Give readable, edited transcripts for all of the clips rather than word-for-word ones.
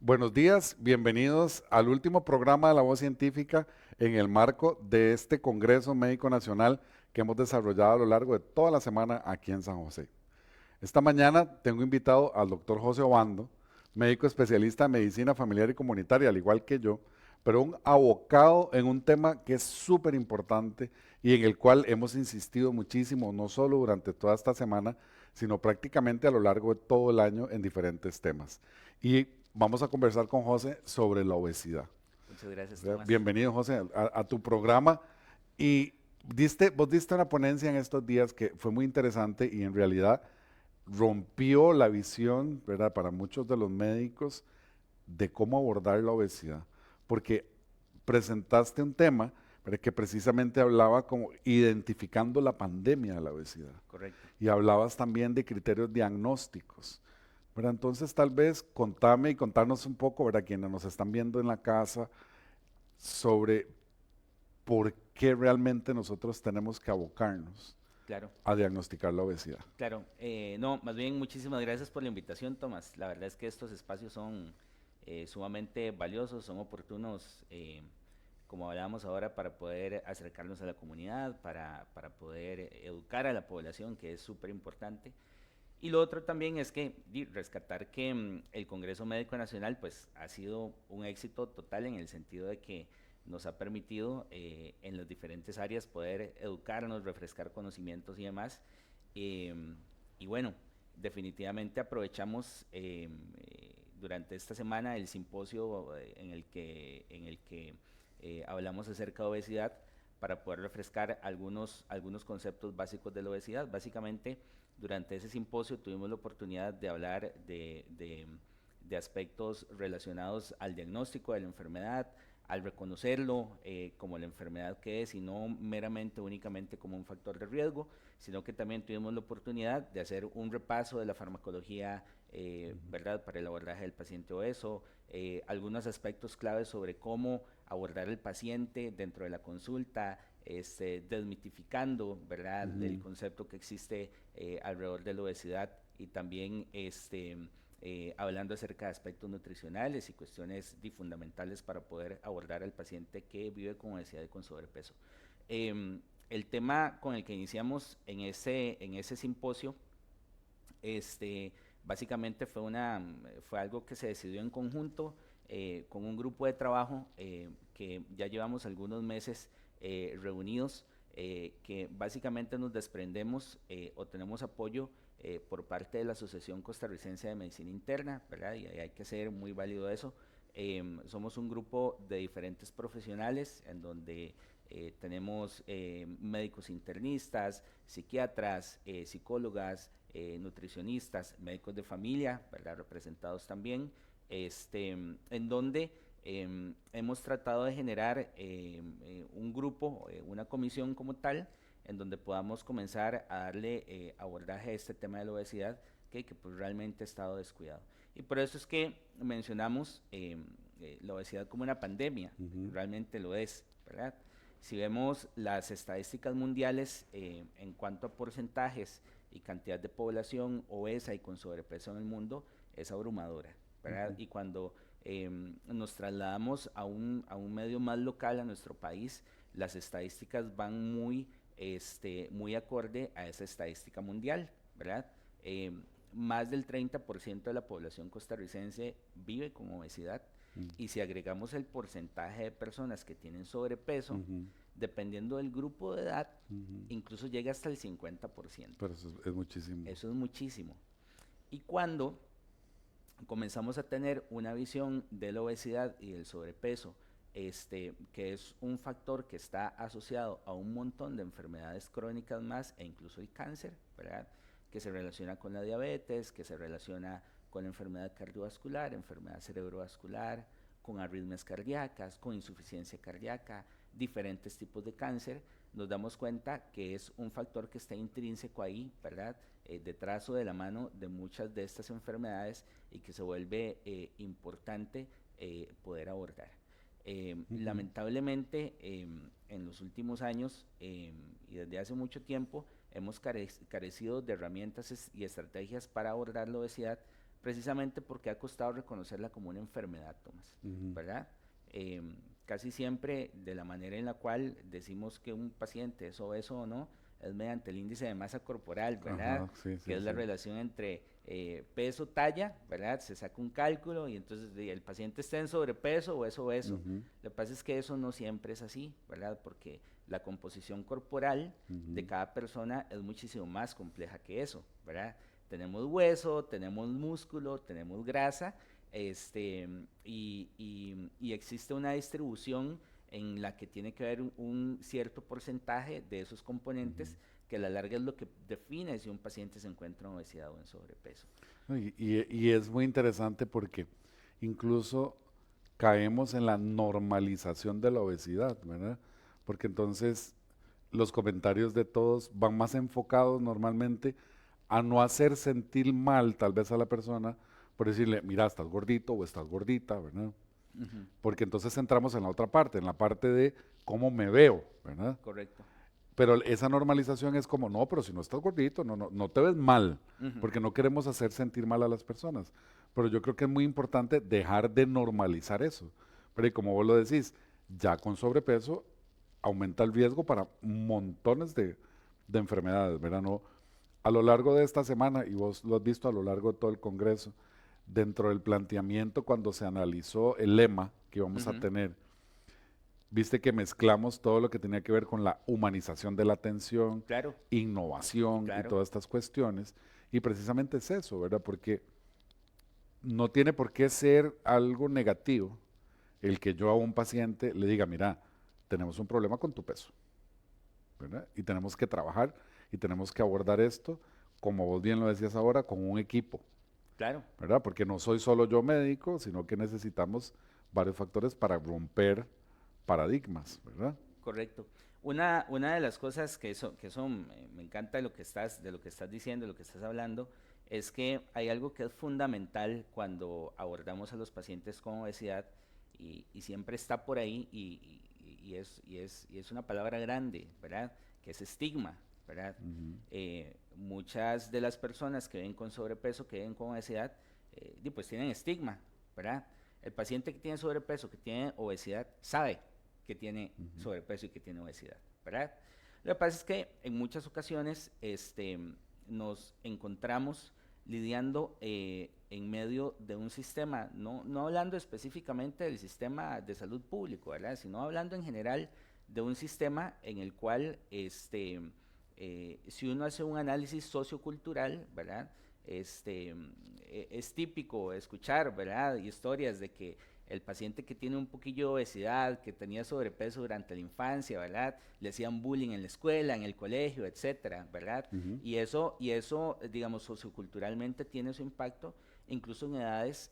Buenos días, bienvenidos al último programa de La Voz Científica en el marco de este Congreso Médico Nacional que hemos desarrollado a lo largo de toda la semana aquí en San José. Esta mañana tengo invitado al doctor José Obando, médico especialista en medicina familiar y comunitaria, al igual que yo, pero un abocado en un tema que es súper importante y en el cual hemos insistido muchísimo, no solo durante toda esta semana, sino prácticamente a lo largo de todo el año en diferentes temas. Y vamos a conversar con José sobre la obesidad. Muchas gracias, Tomás. Bienvenido, José, a tu programa. Y vos diste una ponencia en estos días que fue muy interesante y en realidad rompió la visión, ¿verdad?, para muchos de los médicos de cómo abordar la obesidad. Porque presentaste un tema, ¿verdad?, que precisamente hablaba como identificando la pandemia de la obesidad. Correcto. Y hablabas también de criterios diagnósticos. ¿Verdad? Entonces, tal vez contame y contarnos un poco, ¿verdad?, quienes nos están viendo en la casa, sobre por qué realmente nosotros tenemos que abocarnos Claro, a diagnosticar la obesidad. claro. No, más bien muchísimas gracias por la invitación, Tomás. La verdad es que estos espacios son sumamente valiosos, son oportunos, como hablábamos ahora, para poder acercarnos a la comunidad, para poder educar a la población, que es súper importante. Y lo otro también es que rescatar que el Congreso Médico Nacional pues ha sido un éxito total en el sentido de que nos ha permitido en las diferentes áreas poder educarnos, refrescar conocimientos y demás. Eh, y bueno, definitivamente aprovechamos durante esta semana el simposio en el que hablamos acerca de obesidad para poder refrescar algunos conceptos básicos de la obesidad. Básicamente, durante ese simposio tuvimos la oportunidad de hablar de aspectos relacionados al diagnóstico de la enfermedad, al reconocerlo como la enfermedad que es y no meramente únicamente como un factor de riesgo, sino que también tuvimos la oportunidad de hacer un repaso de la farmacología, ¿verdad?, para el abordaje del paciente obeso, algunos aspectos claves sobre cómo abordar al paciente dentro de la consulta, desmitificando, ¿verdad?, el Ujú, concepto que existe alrededor de la obesidad y también hablando acerca de aspectos nutricionales y cuestiones fundamentales para poder abordar al paciente que vive con obesidad y con sobrepeso. El tema con el que iniciamos en ese simposio, este, básicamente fue algo que se decidió en conjunto con un grupo de trabajo que ya llevamos algunos meses reunidos, que básicamente nos desprendemos o tenemos apoyo por parte de la Asociación Costarricense de Medicina Interna, ¿verdad? Y hay que ser muy válido eso. Somos un grupo de diferentes profesionales en donde tenemos médicos internistas, psiquiatras, psicólogas, nutricionistas, médicos de familia, ¿verdad?, representados también, en donde hemos tratado de generar un grupo, una comisión como tal, en donde podamos comenzar a darle abordaje a este tema de la obesidad que pues realmente ha estado descuidado. Y por eso es que mencionamos la obesidad como una pandemia, ujú, realmente lo es, ¿verdad? Si vemos las estadísticas mundiales en cuanto a porcentajes y cantidad de población obesa y con sobrepeso en el mundo, es abrumadora, ¿verdad? ujú, Y cuando nos trasladamos a un medio más local, a nuestro país, las estadísticas van muy acorde a esa estadística mundial, ¿verdad? Eh, Más del 30% de la población costarricense vive con obesidad y si agregamos el porcentaje de personas que tienen sobrepeso, ujú, dependiendo del grupo de edad, ujú. incluso llega hasta el 50%. Pero eso es muchísimo. Eso es muchísimo. Y cuando comenzamos a tener una visión de la obesidad y del sobrepeso, que es un factor que está asociado a un montón de enfermedades crónicas más e incluso el cáncer, ¿verdad?, que se relaciona con la diabetes, que se relaciona con la enfermedad cardiovascular, enfermedad cerebrovascular, con arritmias cardíacas, con insuficiencia cardíaca, diferentes tipos de cáncer, nos damos cuenta que es un factor que está intrínseco ahí, ¿verdad?, detrás o de la mano de muchas de estas enfermedades y que se vuelve importante poder abordar. Ujú. Lamentablemente, en los últimos años y desde hace mucho tiempo hemos carecido de herramientas y estrategias para abordar la obesidad, precisamente porque ha costado reconocerla como una enfermedad, Tomás, ¿verdad? Casi siempre de la manera en la cual decimos que un paciente es obeso o no, es mediante el índice de masa corporal, ¿verdad? Ajá, sí, Que sí, es la sí. relación entre peso, talla, ¿verdad? Se saca un cálculo y entonces el paciente está en sobrepeso o es obeso. Ujú, Lo que pasa es que eso no siempre es así, ¿verdad? Porque la composición corporal de ujú, cada persona es muchísimo más compleja que eso, ¿verdad? Tenemos hueso, tenemos músculo, tenemos grasa, y existe una distribución en la que tiene que haber un cierto porcentaje de esos ujú. componentes que a la larga es lo que define si un paciente se encuentra en obesidad o en sobrepeso. No, y es muy interesante porque incluso caemos en la normalización de la obesidad, ¿verdad? Porque entonces los comentarios de todos van más enfocados normalmente a no hacer sentir mal tal vez a la persona por decirle, mira, estás gordito o estás gordita, ¿verdad? Ujú, Porque entonces entramos en la otra parte, en la parte de cómo me veo, ¿verdad? correcto. Pero esa normalización es como, no, pero si no estás gordito, no te ves mal, Ujú, porque no queremos hacer sentir mal a las personas. Pero yo creo que es muy importante dejar de normalizar eso. Pero y como vos lo decís, ya con sobrepeso aumenta el riesgo para montones de enfermedades, ¿verdad? No, a lo largo de esta semana, y vos lo has visto a lo largo de todo el Congreso, dentro del planteamiento cuando se analizó el lema que íbamos a ujú, tener, viste que mezclamos todo lo que tenía que ver con la humanización de la atención, claro, innovación y claro, todas estas cuestiones. Y precisamente es eso, ¿verdad? Porque no tiene por qué ser algo negativo el que yo a un paciente le diga, mira, tenemos un problema con tu peso, ¿verdad? Y tenemos que trabajar y tenemos que abordar esto, como vos bien lo decías ahora, con un equipo, claro, ¿verdad? Porque no soy solo yo médico, sino que necesitamos varios factores para romper paradigmas, ¿verdad? correcto. Una de las cosas que son, me encanta de lo que estás diciendo, de lo que estás hablando, es que hay algo que es fundamental cuando abordamos a los pacientes con obesidad y siempre está por ahí y es una palabra grande, ¿verdad? Que es estigma, ¿verdad? Ujú, Muchas de las personas que ven con sobrepeso, que ven con obesidad, pues tienen estigma, ¿verdad? El paciente que tiene sobrepeso, que tiene obesidad, sabe que tiene ujú. sobrepeso y que tiene obesidad, ¿verdad? Lo que pasa es que en muchas ocasiones nos encontramos lidiando en medio de un sistema, no hablando específicamente del sistema de salud público, ¿verdad? Sino hablando en general de un sistema en el cual, si uno hace un análisis sociocultural, ¿verdad? Este, es típico escuchar, ¿verdad? Historias de que el paciente que tiene un poquillo de obesidad, que tenía sobrepeso durante la infancia, ¿verdad? Le hacían bullying en la escuela, en el colegio, etcétera, ¿verdad? Ujú, Y eso, digamos, socioculturalmente tiene su impacto, incluso en edades,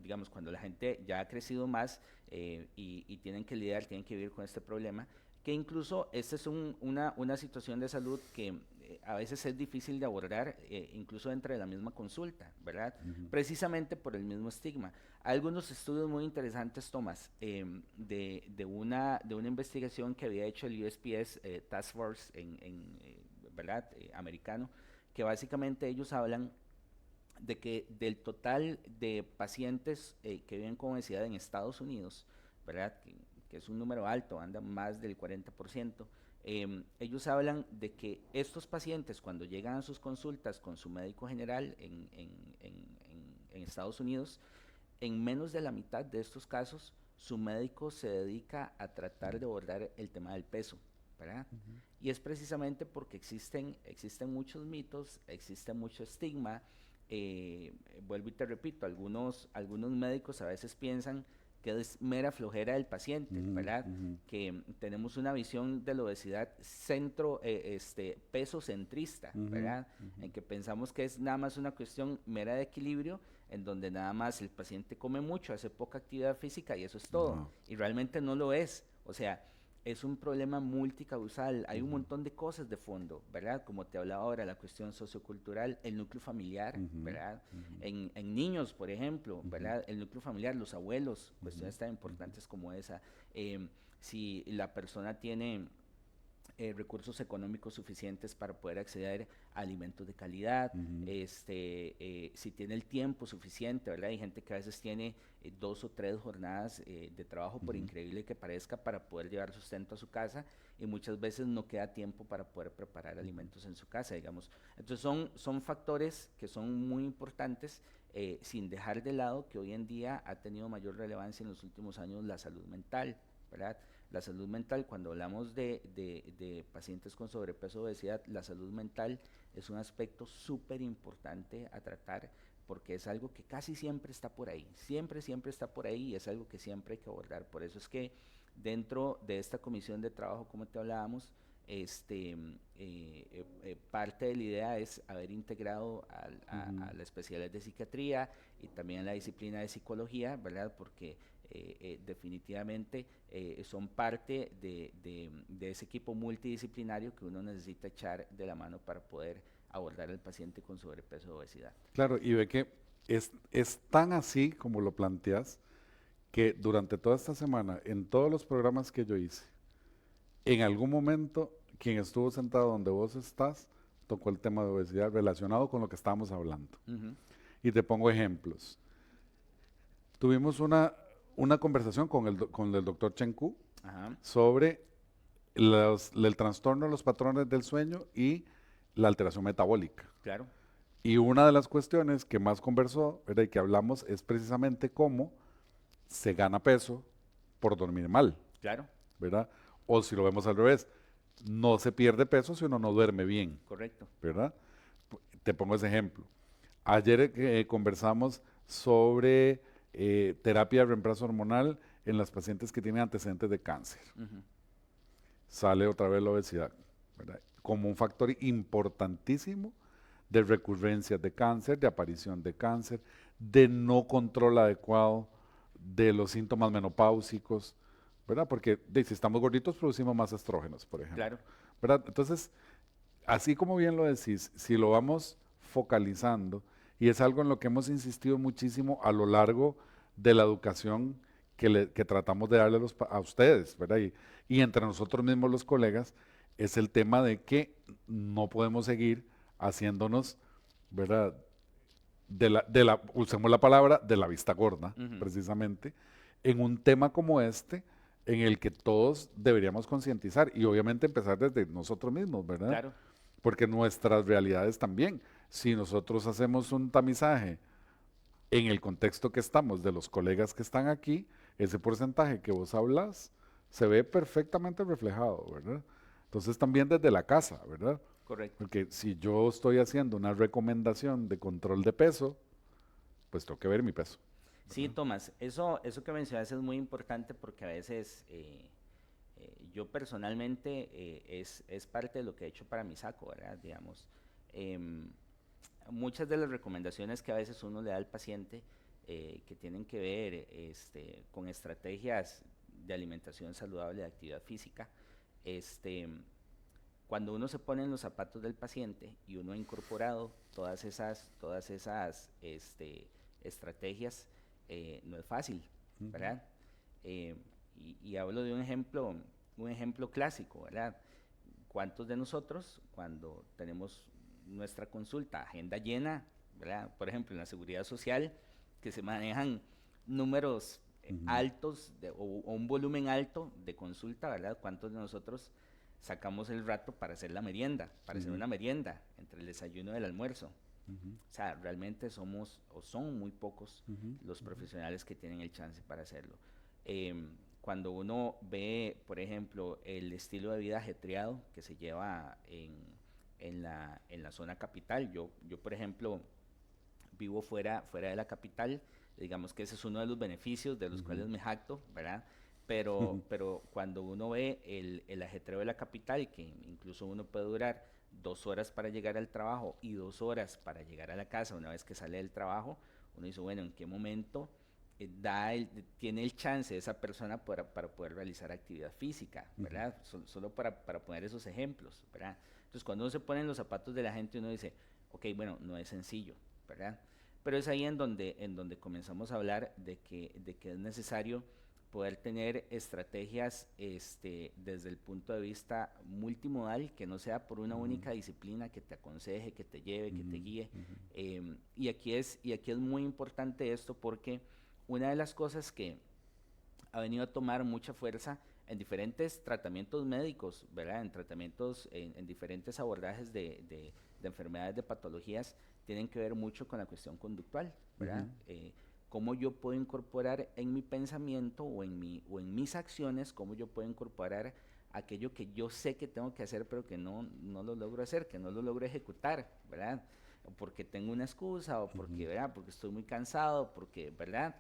digamos, cuando la gente ya ha crecido más y tienen que vivir con este problema, que incluso esta es una situación de salud que a veces es difícil de abordar, incluso dentro de la misma consulta, ¿verdad? ujú, Precisamente por el mismo estigma. Hay algunos estudios muy interesantes, Tomás, de una investigación que había hecho el USPS Task Force ¿verdad? Americano, que básicamente ellos hablan de que del total de pacientes que viven con obesidad en Estados Unidos, ¿verdad? Que es un número alto, anda más del 40%, ellos hablan de que estos pacientes cuando llegan a sus consultas con su médico general en Estados Unidos, en menos de la mitad de estos casos, su médico se dedica a tratar de abordar el tema del peso, ¿verdad? ujú. Y es precisamente porque existen muchos mitos, existe mucho estigma. Vuelvo y te repito, algunos médicos a veces piensan que es mera flojera del paciente, Ujú, ¿verdad? ujú, Que tenemos una visión de la obesidad peso centrista, ujú, ¿verdad? ujú, En que pensamos que es nada más una cuestión mera de equilibrio, en donde nada más el paciente come mucho, hace poca actividad física y eso es todo. ajá, Y realmente no lo es. O sea, es un problema multicausal, hay un ujú, montón de cosas de fondo, ¿verdad? Como te hablaba ahora, la cuestión sociocultural, el núcleo familiar, ujú, ¿verdad? ujú, En niños, por ejemplo, ujú, ¿verdad? El núcleo familiar, los abuelos, ujú, cuestiones tan ujú, importantes como esa. Si la persona tiene recursos económicos suficientes para poder acceder a alimentos de calidad, si tiene el tiempo suficiente, ¿verdad? Hay gente que a veces tiene 2 o 3 jornadas de trabajo, por increíble que parezca, para poder llevar sustento a su casa, y muchas veces no queda tiempo para poder preparar alimentos en su casa, digamos. Entonces son factores que son muy importantes, sin dejar de lado que hoy en día ha tenido mayor relevancia en los últimos años la salud mental, ¿verdad? La salud mental, cuando hablamos de pacientes con sobrepeso o obesidad, la salud mental es un aspecto súper importante a tratar, porque es algo que casi siempre está por ahí, siempre está por ahí, y es algo que siempre hay que abordar. Por eso es que dentro de esta comisión de trabajo, como te hablábamos, parte de la idea es haber integrado a la especialidad de psiquiatría y también la disciplina de psicología, ¿verdad? Porque definitivamente son parte de ese equipo multidisciplinario que uno necesita echar de la mano para poder abordar al paciente con sobrepeso o obesidad. Claro, y ve que es tan así como lo planteas, que durante toda esta semana, en todos los programas que yo hice, en algún momento, quien estuvo sentado donde vos estás, tocó el tema de obesidad relacionado con lo que estábamos hablando. Y te pongo ejemplos. Tuvimos una conversación con el doctor Chenku sobre el trastorno de los patrones del sueño y la alteración metabólica. Claro. Y una de las cuestiones que más conversó, ¿verdad? Y que hablamos, es precisamente cómo se gana peso por dormir mal. Claro. ¿Verdad? O si lo vemos al revés, no se pierde peso si uno no duerme bien. Correcto. ¿Verdad? Te pongo ese ejemplo. Ayer conversamos sobre terapia de reemplazo hormonal en las pacientes que tienen antecedentes de cáncer. Sale otra vez la obesidad, ¿verdad? Como un factor importantísimo de recurrencias de cáncer, de aparición de cáncer, de no control adecuado de los síntomas menopáusicos, ¿verdad? Porque si estamos gorditos producimos más estrógenos, por ejemplo. Claro. ¿Verdad? Entonces, así como bien lo decís, si lo vamos focalizando, y es algo en lo que hemos insistido muchísimo a lo largo de la educación que tratamos de darle a ustedes, ¿verdad? Y entre nosotros mismos los colegas, es el tema de que no podemos seguir haciéndonos, ¿verdad? Usemos la palabra, de la vista gorda, precisamente, en un tema como este, en el que todos deberíamos concientizar y obviamente empezar desde nosotros mismos, ¿verdad? Claro. Porque nuestras realidades también, si nosotros hacemos un tamizaje en el contexto que estamos de los colegas que están aquí, ese porcentaje que vos hablas se ve perfectamente reflejado, ¿verdad? Entonces también desde la casa, ¿verdad? Correcto. Porque si yo estoy haciendo una recomendación de control de peso, pues tengo que ver mi peso. Sí, Tomás, eso que mencionas es muy importante, porque a veces yo personalmente es parte de lo que he hecho para mi saco, ¿verdad? Digamos, muchas de las recomendaciones que a veces uno le da al paciente, que tienen que ver con estrategias de alimentación saludable, de actividad física, cuando uno se pone en los zapatos del paciente y uno ha incorporado todas esas estrategias, no es fácil, ¿verdad? Y hablo de un ejemplo clásico, ¿verdad? ¿Cuántos de nosotros, cuando tenemos nuestra consulta, agenda llena, ¿verdad? Por ejemplo, en la seguridad social, que se manejan números altos o un volumen alto de consulta, ¿verdad? ¿Cuántos de nosotros sacamos el rato para hacer la merienda, para hacer una merienda entre el desayuno y el almuerzo? O sea, realmente son muy pocos los profesionales que tienen el chance para hacerlo. Cuando uno ve, por ejemplo, el estilo de vida ajetreado que se lleva en la zona capital, yo por ejemplo, vivo fuera de la capital, digamos que ese es uno de los beneficios de los cuales me jacto, ¿verdad? Pero cuando uno ve el ajetreo de la capital, que incluso uno puede durar 2 horas para llegar al trabajo y 2 horas para llegar a la casa una vez que sale del trabajo, uno dice, bueno, ¿en qué momento tiene el chance esa persona para poder realizar actividad física, ¿verdad? Solo para poner esos ejemplos, ¿verdad? Entonces, cuando uno se pone en los zapatos de la gente, uno dice, ok, bueno, no es sencillo, ¿verdad? Pero es ahí en donde comenzamos a hablar de que es necesario poder tener estrategias desde el punto de vista multimodal, que no sea por una única disciplina que te aconseje, que te lleve, que te guíe. Y aquí es muy importante esto porque una de las cosas que ha venido a tomar mucha fuerza en diferentes tratamientos médicos, ¿verdad? En tratamientos, en diferentes abordajes de enfermedades, de patologías, tienen que ver mucho con la cuestión conductual, ¿verdad? Cómo yo puedo incorporar en mi pensamiento o en mis acciones, cómo yo puedo incorporar aquello que yo sé que tengo que hacer, pero que no lo logro hacer, que no lo logro ejecutar, ¿verdad? O porque tengo una excusa, o porque, ¿verdad? Porque estoy muy cansado, porque, ¿verdad?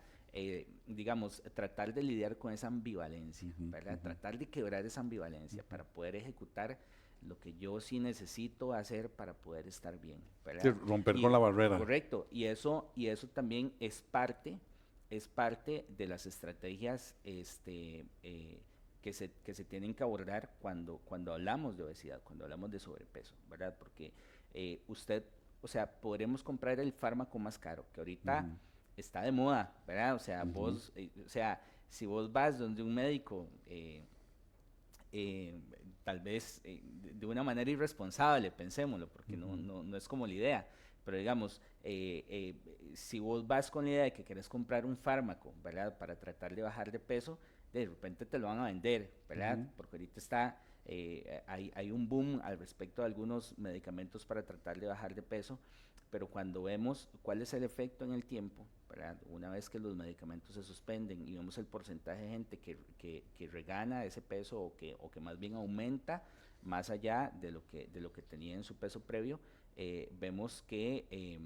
Digamos, tratar de lidiar con esa ambivalencia, ¿verdad? Tratar de quebrar esa ambivalencia para poder ejecutar lo que yo sí necesito hacer para poder estar bien, Sí, ¿verdad? romper con la barrera. Correcto, y eso también es parte de las estrategias que se tienen que abordar cuando hablamos de obesidad, cuando hablamos de sobrepeso, ¿verdad? Porque usted, o sea, podremos comprar el fármaco más caro, que ahorita está de moda, ¿verdad? O sea, si vos vas donde un médico, eh, tal vez de una manera irresponsable, pensémoslo, porque no es como la idea, pero digamos, si vos vas con la idea de que querés comprar un fármaco, ¿verdad? Para tratar de bajar de peso, de repente te lo van a vender, ¿verdad? Porque ahorita hay un boom al respecto de algunos medicamentos para tratar de bajar de peso, pero cuando vemos cuál es el efecto en el tiempo, ¿verdad? Una vez que los medicamentos se suspenden y vemos el porcentaje de gente que regana ese peso o que más bien aumenta más allá de lo que tenía en su peso previo, vemos que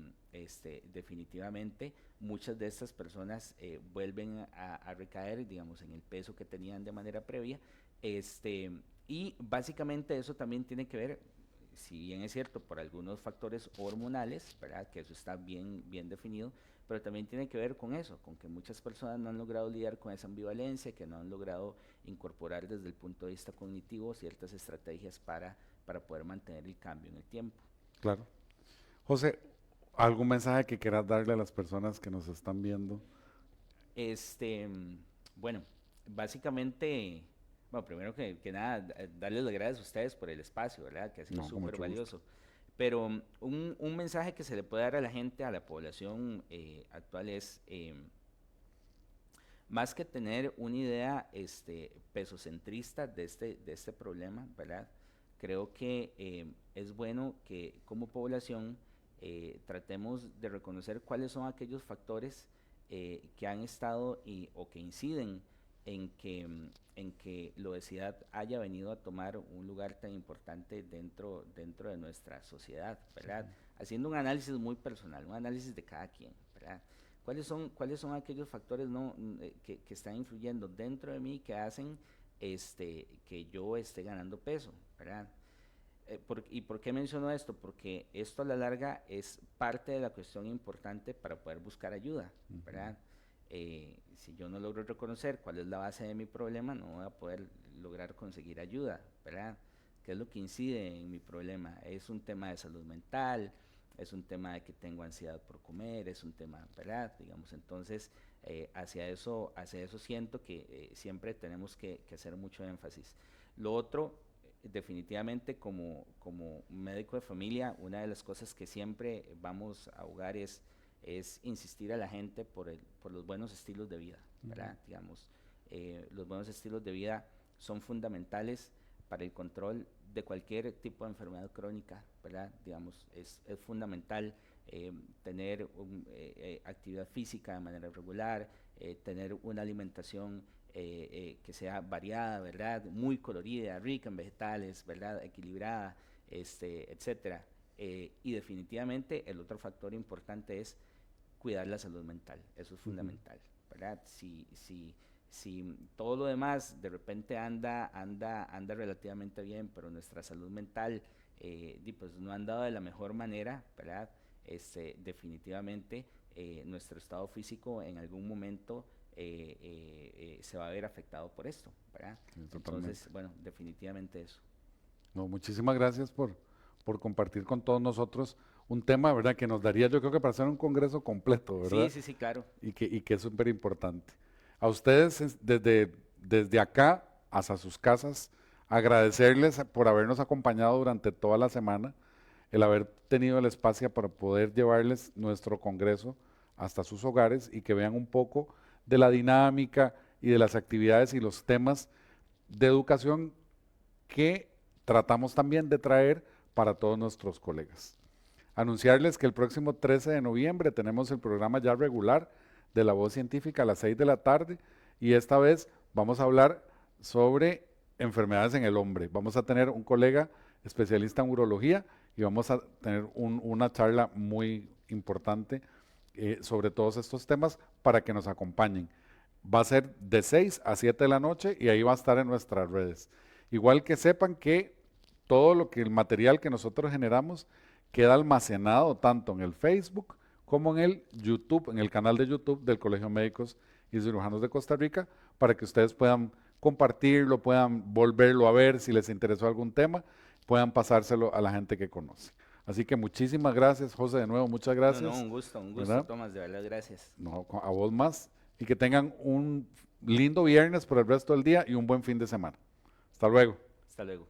definitivamente muchas de estas personas vuelven a recaer, digamos, en el peso que tenían de manera previa, y básicamente eso también tiene que ver, si bien es cierto, por algunos factores hormonales, ¿verdad? Que eso está bien definido, pero también tiene que ver con eso, con que muchas personas no han logrado lidiar con esa ambivalencia, que no han logrado incorporar desde el punto de vista cognitivo ciertas estrategias para poder mantener el cambio en el tiempo. Claro. José, ¿algún mensaje que quieras darle a las personas que nos están viendo? Bueno, básicamente, bueno, primero que nada, darles las gracias a ustedes por el espacio, ¿verdad? Que ha sido No, con súper mucho gusto. valioso. Pero un mensaje que se le puede dar a la gente, a la población actual es, más que tener una idea pesocentrista de este problema, ¿verdad? Creo que es bueno que como población tratemos de reconocer cuáles son aquellos factores que han estado o que inciden en que la obesidad haya venido a tomar un lugar tan importante dentro de nuestra sociedad, ¿verdad? Haciendo un análisis muy personal, un análisis de cada quien, ¿verdad? ¿Cuáles son aquellos factores que están influyendo dentro de mí que hacen que yo esté ganando peso, ¿verdad? ¿Y por qué menciono esto? Porque esto a la larga es parte de la cuestión importante para poder buscar ayuda, ¿verdad? Si yo no logro reconocer cuál es la base de mi problema, no voy a poder lograr conseguir ayuda, ¿verdad? ¿Qué es lo que incide en mi problema? Es un tema de salud mental, es un tema de que tengo ansiedad por comer, es un tema, ¿verdad? Digamos, entonces, hacia eso siento que siempre tenemos que hacer mucho énfasis. Lo otro, definitivamente como médico de familia, una de las cosas que siempre vamos a ahogar es insistir a la gente por los buenos estilos de vida, ¿verdad? Digamos, los buenos estilos de vida son fundamentales para el control de cualquier tipo de enfermedad crónica, ¿verdad? Digamos, es fundamental tener actividad física de manera regular, tener una alimentación que sea variada, ¿verdad? Muy colorida, rica en vegetales, ¿verdad? Equilibrada, etcétera. Y definitivamente el otro factor importante es cuidar la salud mental, eso es fundamental, ¿verdad? Si todo lo demás de repente anda relativamente bien, pero nuestra salud mental pues no ha andado de la mejor manera, ¿verdad? Definitivamente nuestro estado físico en algún momento se va a ver afectado por esto, ¿verdad? Sí, totalmente. Entonces, bueno, definitivamente eso. No, muchísimas gracias por compartir con todos nosotros un tema, ¿verdad? Que nos daría, yo creo que para hacer un congreso completo, Sí, ¿verdad? sí, sí, claro. Y que es súper importante. A ustedes desde acá hasta sus casas, agradecerles por habernos acompañado durante toda la semana, el haber tenido el espacio para poder llevarles nuestro congreso hasta sus hogares y que vean un poco de la dinámica y de las actividades y los temas de educación que tratamos también de traer para todos nuestros colegas. Anunciarles que el próximo 13 de noviembre tenemos el programa ya regular de La Voz Científica a las 6 de la tarde y esta vez vamos a hablar sobre enfermedades en el hombre. Vamos a tener un colega especialista en urología y vamos a tener una charla muy importante sobre todos estos temas para que nos acompañen. Va a ser de 6 a 7 de la noche y ahí va a estar en nuestras redes. Igual que sepan que todo el material que nosotros generamos queda almacenado tanto en el Facebook como en el YouTube, en el canal de YouTube del Colegio de Médicos y Cirujanos de Costa Rica, para que ustedes puedan compartirlo, puedan volverlo a ver si les interesó algún tema, puedan pasárselo a la gente que conoce. Así que muchísimas gracias, José, de nuevo, muchas gracias. No, un gusto, Tomás, de verdad, gracias. No, a vos más. Y que tengan un lindo viernes por el resto del día y un buen fin de semana. Hasta luego. Hasta luego.